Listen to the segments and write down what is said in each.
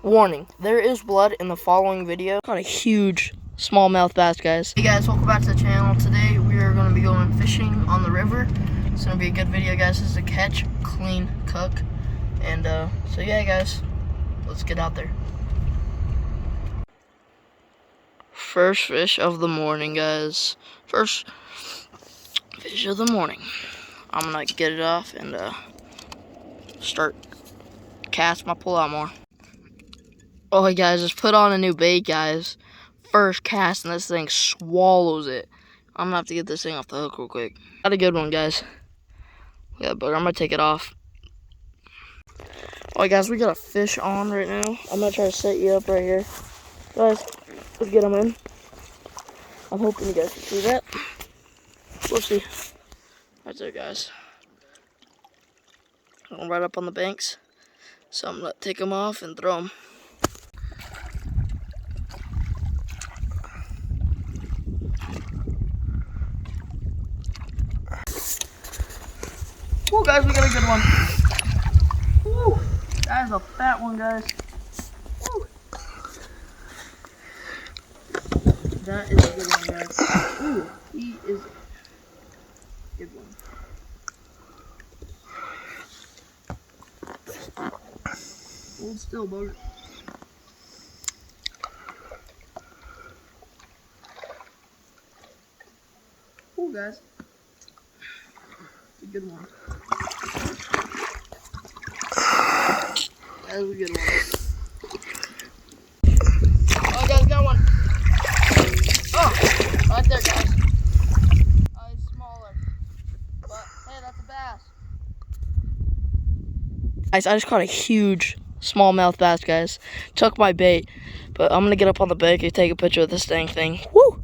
Warning, there is blood in the following video. Got a huge smallmouth bass, guys. Hey guys, welcome back to the channel. Today we are going to be going fishing on the river. It's going to be a good video, guys. This is a catch, clean, cook. And so yeah, guys, let's get out there. First fish of the morning, guys. First fish of the morning. I'm going to get it off and start cast my pull-out more. Oh, hey guys, just put on a new bait, guys. First cast, and this thing swallows it. I'm gonna have to get this thing off the hook real quick. Got a good one, guys. Yeah, but I'm gonna take it off. Alright, guys, we got a fish on right now. I'm gonna try to set you up right here. Guys, let's get them in. I'm hoping you guys can see that. We'll see. Right there, guys. I'm right up on the banks. So I'm gonna take them off and throw them. Oh, guys, we got a good one. Woo, that is a fat one, guys. Woo. That is a good one, guys. Ooh, he is a good one. Hold still, bugger. Ooh, guys. It's a good one. That was a good one. Oh, guys, got one. Oh, right there, guys. Oh, he's smaller. But, hey, that's a bass. Guys, I just caught a huge smallmouth bass, guys. Took my bait. But I'm going to get up on the bank and take a picture of this dang thing. Woo!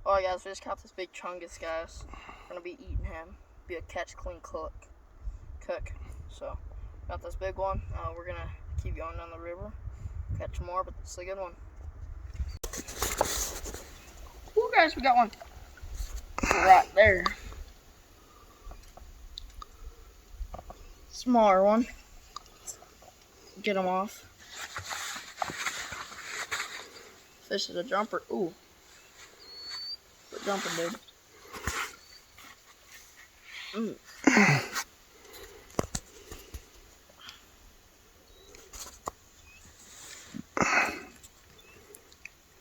Alright, guys, we just caught this big chungus, guys. We're going to be eating him. Be a catch, clean, cook. So, got this big one. We're going to keep going down the river. Catch more, but this is a good one. Ooh, guys, we got one. Right there. Smaller one. Get him off. Fish is a jumper. Ooh. Quit jumping, dude. I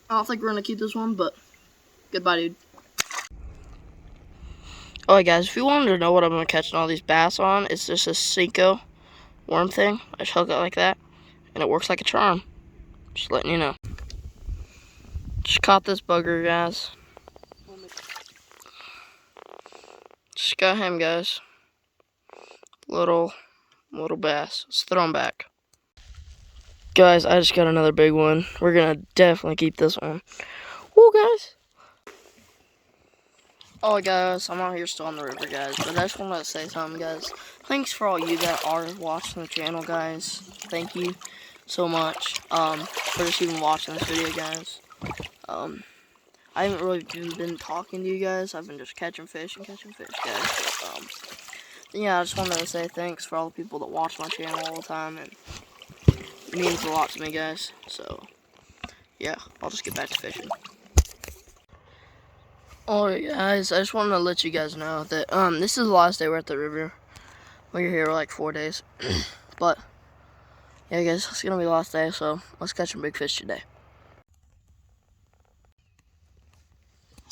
don't think we're gonna keep this one, but goodbye, dude. Alright, guys, if you wanted to know what I'm gonna catch all these bass on, it's just a Senko worm thing. I just hook it like that, and it works like a charm. Just letting you know. Just caught this bugger, guys. Just got him, guys. Little bass. Let's throw him back. Guys, I just got another big one. We're gonna definitely keep this one. Woo, guys. Oh, guys, I'm out here still on the river, guys. But I just wanted to say something, guys. Thanks for all you that are watching the channel, guys. Thank you so much for just even watching this video, guys. I haven't really even been talking to you guys. I've been just catching fish, guys. But, yeah, I just wanted to say thanks for all the people that watch my channel all the time, and it means a lot to me, guys. So, yeah, I'll just get back to fishing. Alright, guys, I just wanted to let you guys know that this is the last day we're at the river. We're here like 4 days. But, yeah, guys, it's gonna be the last day, so let's catch some big fish today.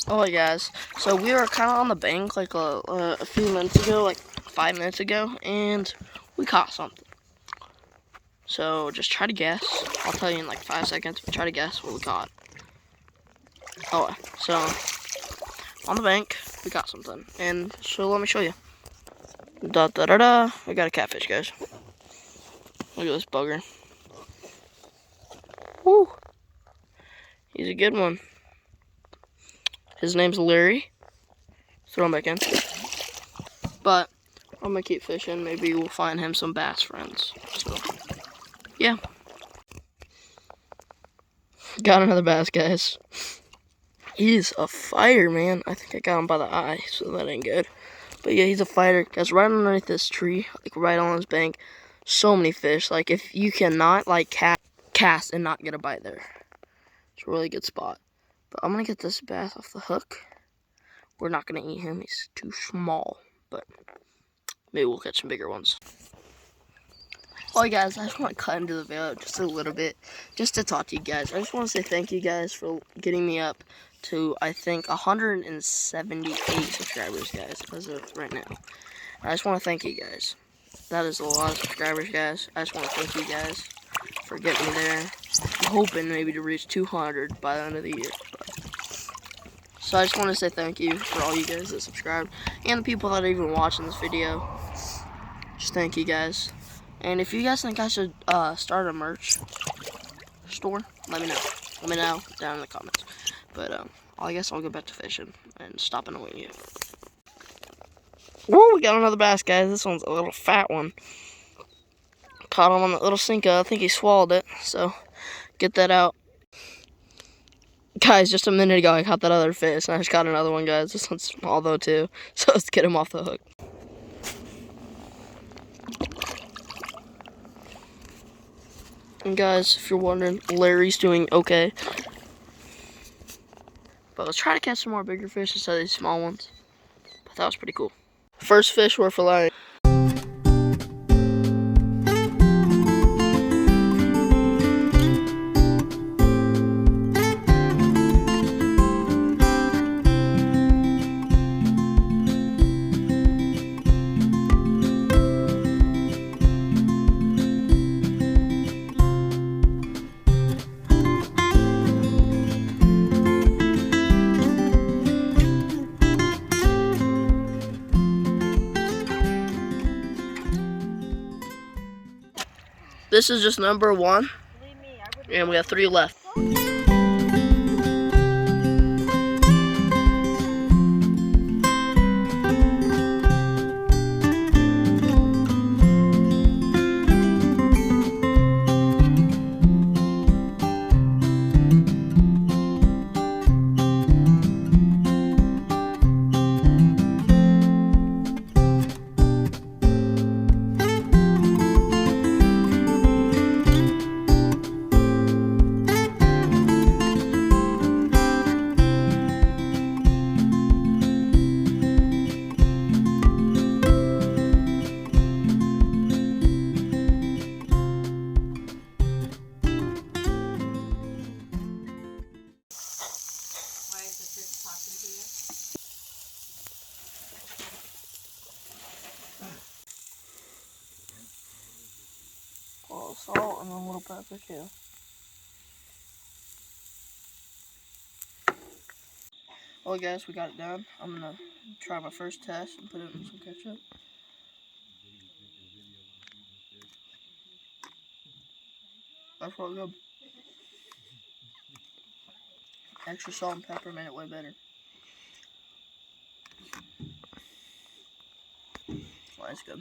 Alright, guys, so we were kind of on the bank like a few minutes ago, like 5 minutes ago, and we caught something. So just try to guess. I'll tell you in like 5 seconds, but try to guess what we caught. Oh, so on the bank, we got something, and so let me show you. Da da da da! We got a catfish, guys. Look at this bugger. Woo! He's a good one. His name's Larry. Throw him back in. But I'm gonna keep fishing. Maybe we'll find him some bass friends. So, yeah. Got another bass, guys. He's a fighter, man. I think I got him by the eye, so that ain't good. But yeah, he's a fighter. Guys, right underneath this tree, like right on his bank, so many fish. Like, if you cannot, like, catch cast and not get a bite there. It's a really good spot. But I'm going to get this bass off the hook. We're not going to eat him. He's too small. But maybe we'll catch some bigger ones. Alright guys, I just want to cut into the video just a little bit, just to talk to you guys. I just want to say thank you guys for getting me up to, I think, 178 subscribers, guys, as of right now. I just want to thank you guys. That is a lot of subscribers, guys. I just want to thank you guys for getting me there. I'm hoping maybe to reach 200 by the end of the year. So I just want to say thank you for all you guys that subscribed, and the people that are even watching this video. Just thank you guys. And if you guys think I should start a merch store, let me know. Let me know down in the comments. But I guess I'll go back to fishing and stop annoying you. Whoa, we got another bass, guys. This one's a little fat one. Caught him on that little Senko. I think he swallowed it, so get that out. Guys, just a minute ago I caught that other fish, and I just caught another one, guys. This one's small though too, so let's get him off the hook. And guys, if you're wondering, Larry's doing okay. But let's try to catch some more bigger fish instead of these small ones. But that was pretty cool. First fish we're filleting. This is just number one, and we have 3 left. A little salt and a little pepper too. Well guys, we got it done. I'm gonna try my first test and put it in some ketchup. That's really good. Extra salt and pepper made it way better. Well, that's good.